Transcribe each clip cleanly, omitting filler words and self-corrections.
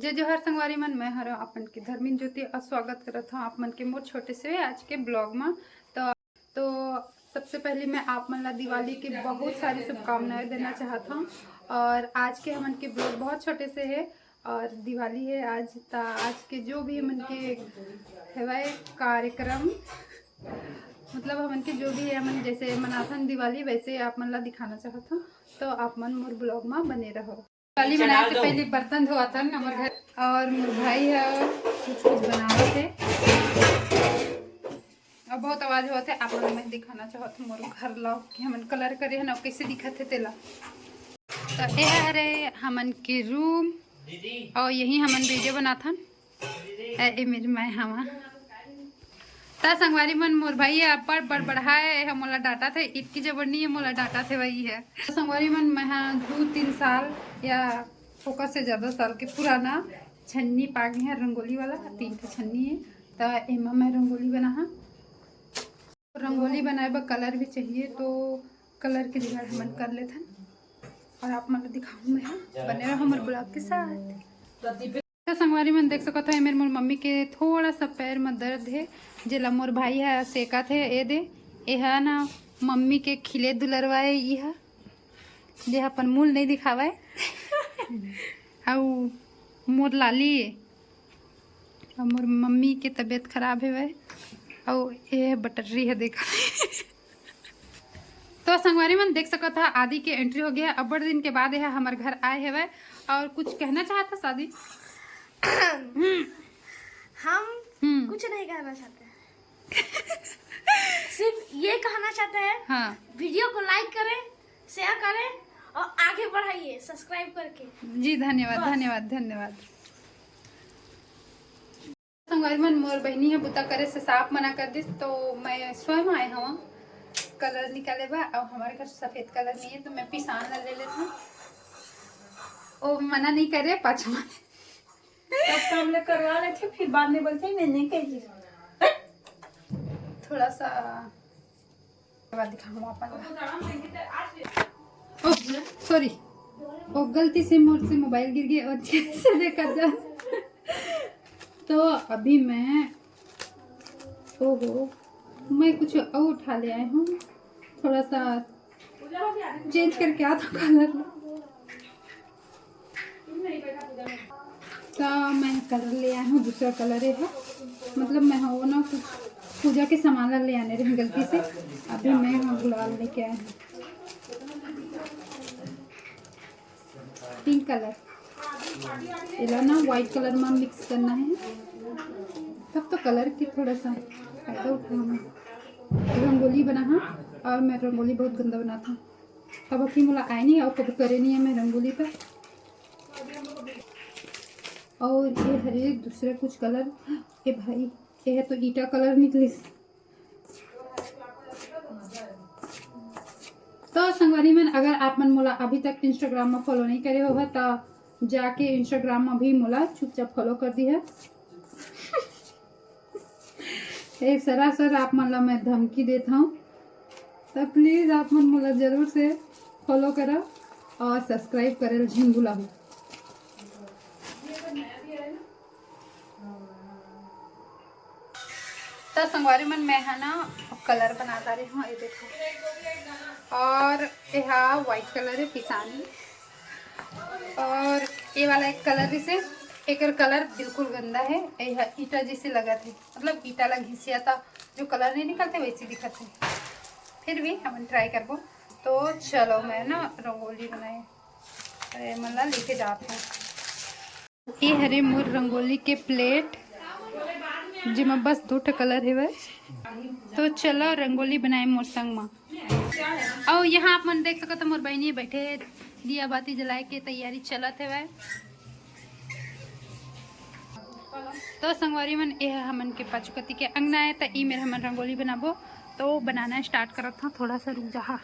जय जोहर संगवारी मन, मैं हर अपन के धर्मिन ज्योति और स्वागत करत हूँ आप मन के मोर छोटे से आज के ब्लॉग में। तो सबसे पहले मैं आप मन ला दिवाली की बहुत सारी शुभकामनाएं देना चाहता हूँ। और आज के हमन के ब्लॉग बहुत छोटे से है और दिवाली है आज। आज के जो भी हमन के है कार्यक्रम मतलब हमन के जो भी है हमन जैसे मनाथन दिवाली वैसे आप मन ला दिखाना चाहता हूँ। तो आप मन मोर ब्लॉग में बने रहो। दिवाली बनाने से पहले बर्तन धोआ था हमारे घर और मोर भाई है कुछ बनावा थे और बहुत आवाज हुआ थे। आप लोग मैं दिखाना चाहती हूँ मोर घर लाओ कि हमन कलर करे है ना कैसे दिखत है तेला। तो ये है हमन के रूम और यही हमन वीडियो बनाथन। ए मेरी मैं हवा ता संगवारी मन मोर भाई है अब्बड़ बड़बड़ाए है मोला डाटा थे इतकी जबर नहीं है मोला डाटा थे वही है। तो संगवारी मन मैं 2-3 साल या फोकस से ज़्यादा साल के पुराना छन्नी पागे है रंगोली वाला 3 ठो छन्नी है। तो एमा मैं रंगोली बना हाँ। रंगोली बनाए बर कलर भी चाहिए तो कलर के जुगाड़ हमन कर लेते और आप मन दिखाऊँ मैं बने रहो हमारे ब्लॉग के साथ। तो संगवारी मन देख सकते हो मेरे मोर मम्मी के थोड़ा सा पैर में दर्द है जेला मोर भाई है सेका थे ए दे यह ना मम्मी के खिले दुलरवाए यह जे अपन मूल नहीं दिखावाए और मोर लाली और मोर मम्मी के तबीयत खराब है वह और ये बटरी है देखा। तो संगवारी मन देख सकता था आदि के एंट्री हो गया अब्बड़ दिन के बाद यह हमारे घर आए है वह और कुछ कहना चाहता शादी। हम कुछ नहीं कहना चाहते सिर्फ ये कहना चाहते हैं हाँ वीडियो को लाइक करें शेयर करें और आगे बढ़ाइए सब्सक्राइब करके। जी धन्यवाद धन्यवाद धन्यवाद। संगवारी मन मोर बहनी है बुता करे से साफ मना कर दिस तो मैं स्वयं आए हवा कलर निकाले बा और हमारे घर सफेद कलर नहीं है तो मैं पिसान ला ले लेता हूँ। ओ मना नहीं करे पाछवा सब काम ले करवा रहे थे फिर बाद में बोलते मैं नहीं कही थोड़ा सा दिखाऊँ अपन। सॉरी ओ गलती से मोर से मोबाइल गिर गया और से देखा जा। तो अभी मैं ओहो मैं कुछ और उठा ले आए हूँ थोड़ा सा चेंज करके आता कलर। तो मैं कलर ले आया हूँ दूसरा कलर है मतलब मैं हो ना कुछ पूजा के सामान ले आने रही गलती से अभी मैं हाँ गुलाल लेके आया हूँ पिंक कलर इला ना वाइट कलर में मिक्स करना है तब तो कलर की थोड़ा सा फायदा उठाना। रंगोली बना हाँ और मैं रंगोली बहुत गंदा बनाता अब अभी मुला आए नहीं और कभी करे नहीं है मैं रंगोली पर। और ये हरे दूसरे कुछ कलर ये भाई ये है तो ईटा कलर निकली। तो संगवारी मन अगर आप मन मोला अभी तक इंस्टाग्राम में फॉलो नहीं करे होगा तो जाके इंस्टाग्राम में भी मोला चुपचाप फॉलो कर दी है। एक सरासर आप मन ला मैं धमकी देता हूँ तो प्लीज़ आप मन मोला जरूर से फॉलो करो और सब्सक्राइब करे झिंगुला हो। तो संगवारी मन मैं है ना कलर बनाता रही हूँ ये देखो और यह वाइट कलर है पिसानी और ये वाला एक कलर इसे एक कलर बिल्कुल गंदा है यह ईटा जैसे लगा थे मतलब ईटा लग घिसिया था जो कलर नहीं निकलते वैसे दिखते है फिर भी हम ट्राई करबो। तो चलो मैं ना रंगोली बनाए मतलब लेके जाते हैं। ये हरे मोर रंगोली के प्लेट जिसमें बस 2 कलर है वह। तो चलो रंगोली बनाए मोर संग में और यहाँ आप मन देख सकते मोर बहनी बैठे दिया बाती जलाए के तैयारी चलत है वह। तो संगवारी मन ये हमन के पाचुकती के अंगना है तो ई मेरे हमन रंगोली बनाबो तो बनाना स्टार्ट करत था थोड़ा सा रुक जा।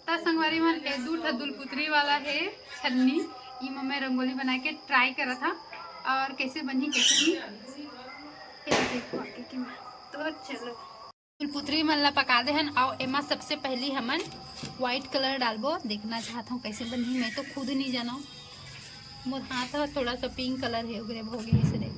तो संगवारी मन ये 2 दुलपुत्री वाला है छन्नी ई में मैं रंगोली बना के ट्राई करा था और कैसे बनी कैसे नहीं। तो चलो फुलपुत्री मन ला पका दे हन और एमा सबसे पहली हमन व्हाइट कलर डालबो देखना चाहता हूँ कैसे बनी मैं तो खुद नहीं जाना। मोर हाथ ह थोड़ा सा पिंक कलर है उगरे हो गए इसरे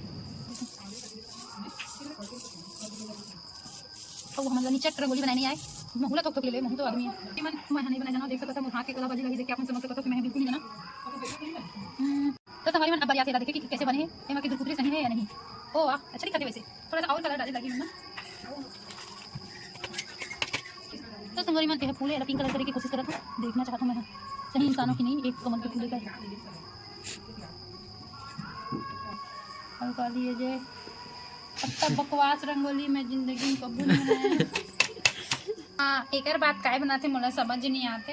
तो हमन नीचे रंगोली बनाने नहीं आए महूला तो ले ले महू तो आदमी है मन मैं नहीं बना जाना देख सकता था मोर हाथ के कला बाजी लगी देख के अपन समझ सकता था कि मैं बिल्कुल नहीं जाना। तो संगवारी मन अब बात याद देखे कि कैसे बने हैं एमा की दुपुत्री सही है या नहीं। ओ वाह अच्छा दिखते वैसे थोड़ा सा और कलर डाले लगी ना। तो संगवारी मन के फूले पिंक कलर करने की कोशिश करा था देखना चाहता हूं मैं सही इंसानों की नहीं एक कमल के फूले का है और कर लिए जे अब तक बकवास रंगोली में जिंदगी में कबू नहीं बनाया। हाँ एक बात काय बनाते मोला समझ नहीं आते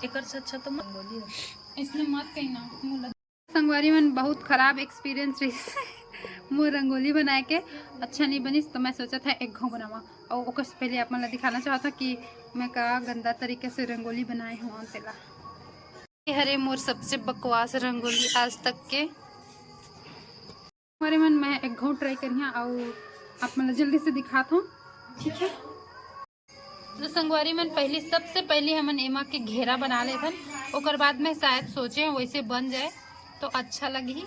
एक से अच्छा तो रंगोली इसलिए मत कहना मोला संगवारी मन बहुत खराब एक्सपीरियंस रही मोर रंगोली बनाए के अच्छा नहीं बनी तो मैं सोचा था एक घाव बनावा और ओकर से पहले आप मन दिखाना चाहता कि मैं का गंदा तरीके से रंगोली बनाए हुआ तेला हरे मोर सबसे बकवास रंगोली आज तक के हमारे मन मैं एक घाव ट्राई करिया और आप मतलब जल्दी से दिखाता हूँ ठीक है। तो संगवारी मन पहले सबसे पहले हमन एमा के घेरा बना लेथन ओकर बाद में शायद सोचे वैसे बन जाए तो अच्छा लगी।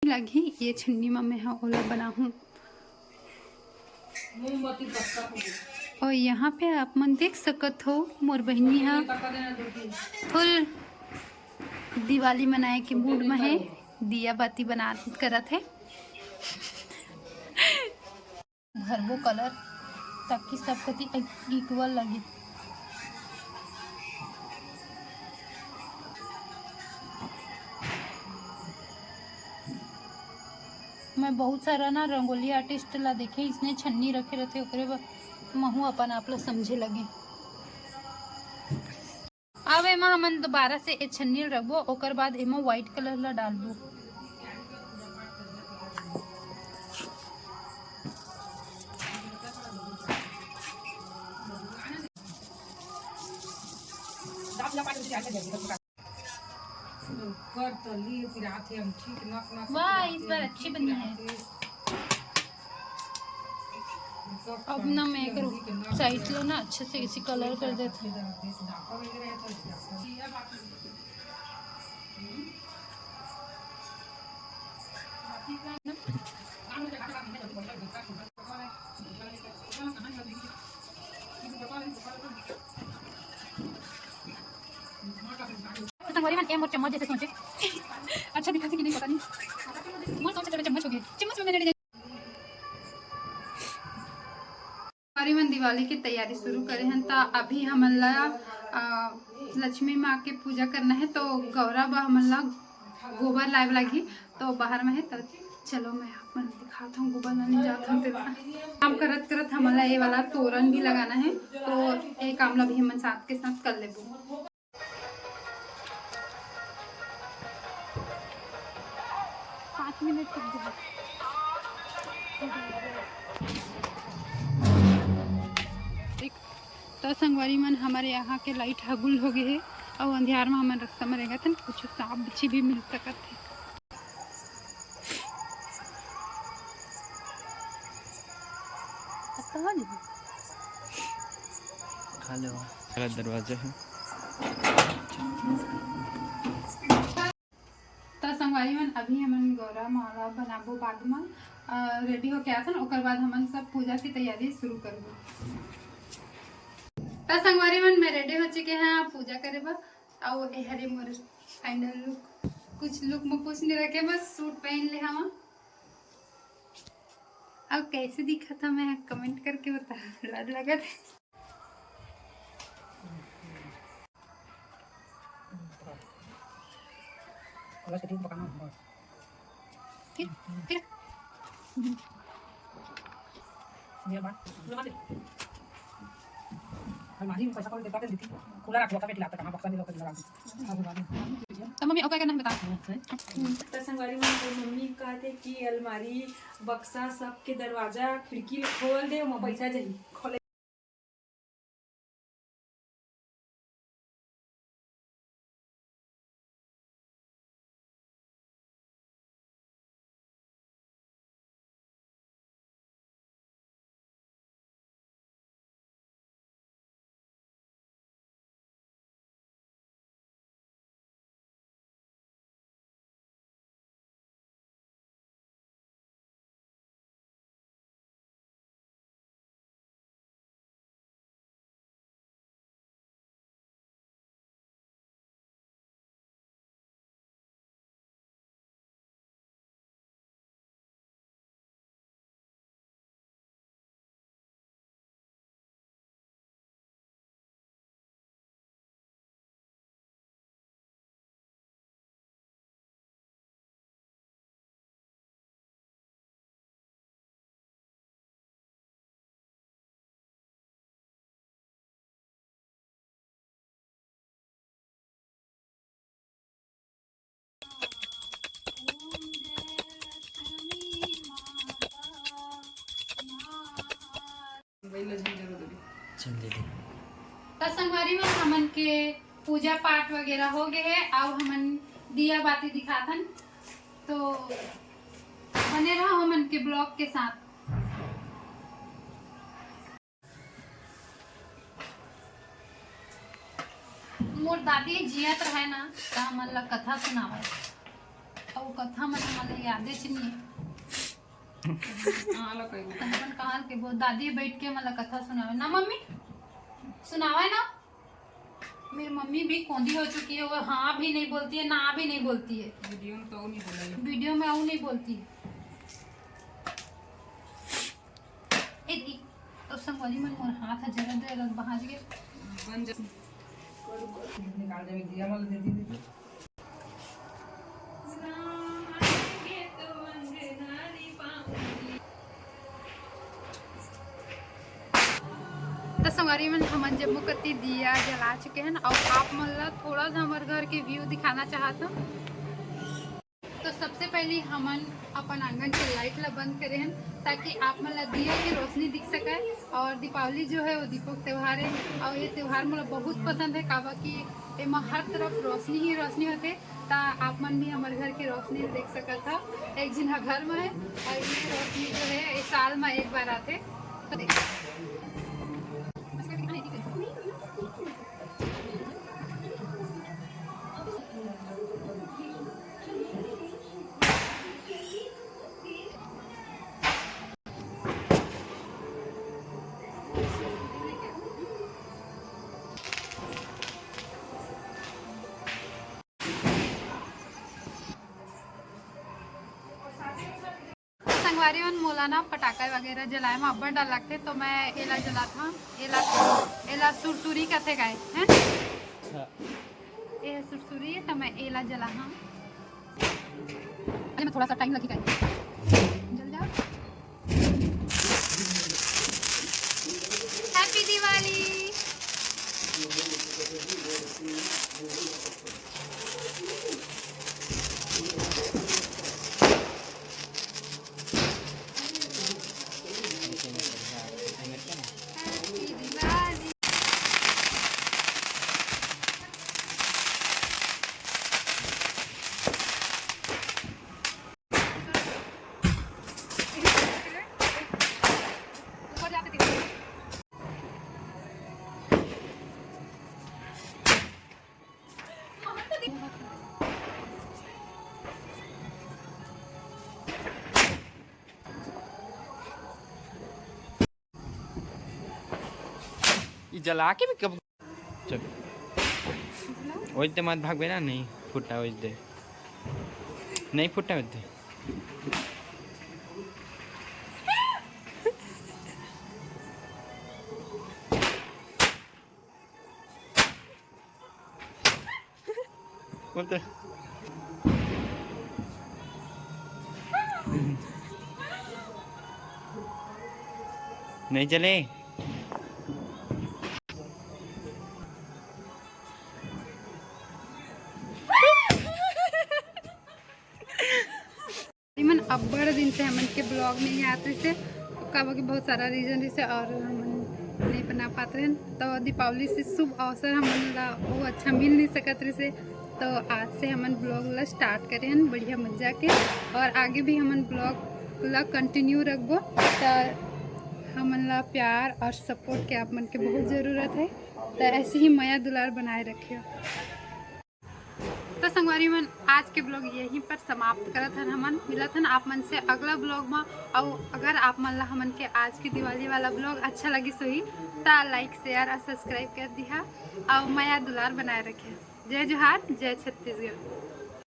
लगी ये छन्नी में मैं ओला बना हूँ और यहाँ पे आप मन देख सकत हो मोर बहनी है फुल दिवाली मनाए के मूड में है दिया बाती बना करत है भरबो कलर ताकि सब कति इक्वल लगे। मैं बहुत सारा ना रंगोली आर्टिस्ट ला देखे इसने छन्नी रखे रहते ओकरे महू अपन आप लोग समझे लगे। अब एमा हमन दोबारा से ए छन्नी रखबो ओकर बाद एमा व्हाइट कलर ला डालबो वाह इस बार अच्छी बनी है। अब ना मैं एक साइड लो ना अच्छे से इसी कलर कर देते संगवारी मन मोर चम्मच जैसे सोचे अच्छा दिखा कि नहीं पता नहीं मोर सोच तेरा चम्मच हो गया चम्मच में मैंने संगवारी मन दिवाली की तैयारी शुरू करे हैं तो अभी हमन ला लक्ष्मी माँ की पूजा करना है तो गौरा बा हमन ला गोबर लाइव लगी तो बाहर में है तो चलो मैं आप मन दिखाता हूँ गोबर लाने जाता हूँ काम करत करत हमन ला ये वाला तोरण भी लगाना है तो ये काम ला भी हमन साथ के साथ कर लेबो। 5 मिनट तो संगवारी मन हमारे यहाँ के लाइट हगुल हो गए है और अंधियार में हमारे रास्ता में रहेगा था कुछ सांप बिच्छी भी मिल सकत है। दरवाजा है तो संगवारी मन अभी हमन गौरा माला बनाबो बाद में रेडी हो के आथन ओकर बाद हमन सब पूजा की तैयारी शुरू करबो। तो संगवारी मन मैं रेडी हो चुके हैं पूजा करे बा और ए हरे मोर फाइनल लुक कुछ लुक में कुछ नहीं रखे बस सूट पहन ले हम अब कैसे दिखा था मैं कमेंट करके बता लग लगा फिर तो मम्मी और क्या करना है बता। तो संगवारी मम्मी कहते कि अलमारी बक्सा सबके दरवाजा खिड़की खोल दे पैसा जाही खोले चल दीदी तो संगवारी में हमन के पूजा पाठ वगैरह हो गए है और हमन दिया बाती दिखाथन तो बने रहो हमन के ब्लॉग के साथ। मोर दादी जियत रहे ना तो हमन ला कथा सुनावे और कथा मन हमन ला यादे च नहीं है कहा के वो दादी बैठ के मतलब कथा सुनावे ना मम्मी सुनावे ना। मेरी मम्मी भी कोंधी हो चुकी है, वो हाँ भी नहीं बोलती है ना भी नहीं बोलती है, वीडियो में आऊ नहीं बोलती है। तो संगवारी मन मोर हाथ जगह दे बहाज के बन जा निकाल दे दिया मल दे दी। तो संगवारी में हमन जम्मू कती दिया जला चुके हैं और आप मन ला थोड़ा सा हमारे घर के व्यू दिखाना चाहता हूँ। तो सबसे पहले हमन अपन आंगन के लाइट ला बंद करे हैं ताकि आप मन ला दिया की रोशनी दिख सके। और दीपावली जो है वो दीपक त्यौहार है और ये त्यौहार मुझे बहुत पसंद है काबा कि एमा हर तरफ रोशनी ही रोशनी होते। ता आप मन भी हमारे घर की रोशनी देख सकता था एक जिन घर में है और ये रोशनी जो है इस साल में एक बार आते। तो संगवारी मन मोलाना पटाखे वगैरह जलाए में अब्बड़ डर लगते तो मैं एला जला था एला सुरसुरी कथे गए हैं ये सुरसुरी है तो मैं एला जला हाँ में थोड़ा सा टाइम लगी गए जल जाओ। हैप्पी दिवाली। ये जला के भी कब चल ओइते मत भागबे ना नहीं फुटा ओइते नहीं फुटा ओइते बोलते नहीं चले अब्बड़ दिन से हमन के ब्लॉग नहीं आते से काबा के बहुत सारा रीजन से और हमन नहीं बना पाते हैं। तो दीपावली से शुभ अवसर हमन ला वो अच्छा मिल नहीं सकत रहे से तो आज से हमन ब्लॉग ला स्टार्ट करे हैं बढ़िया मजा के और आगे भी हमन ब्लॉग ला कंटिन्यू रखबो। तो हमन ला प्यार और सपोर्ट के आप मन के बहुत ज़रूरत है तो ऐसे ही माया दुलार बनाए रखियो। तो संगवारी मन आज के ब्लॉग यहीं पर समाप्त करत हन हमन मिलत हन आप मन से अगला ब्लॉग में। और अगर आप मन ला हमन के आज की दिवाली वाला ब्लॉग अच्छा लगी सोही तो लाइक शेयर और सब्सक्राइब कर दिहा और माया दुलार बनाए रखे। जय जोहार जय छत्तीसगढ़।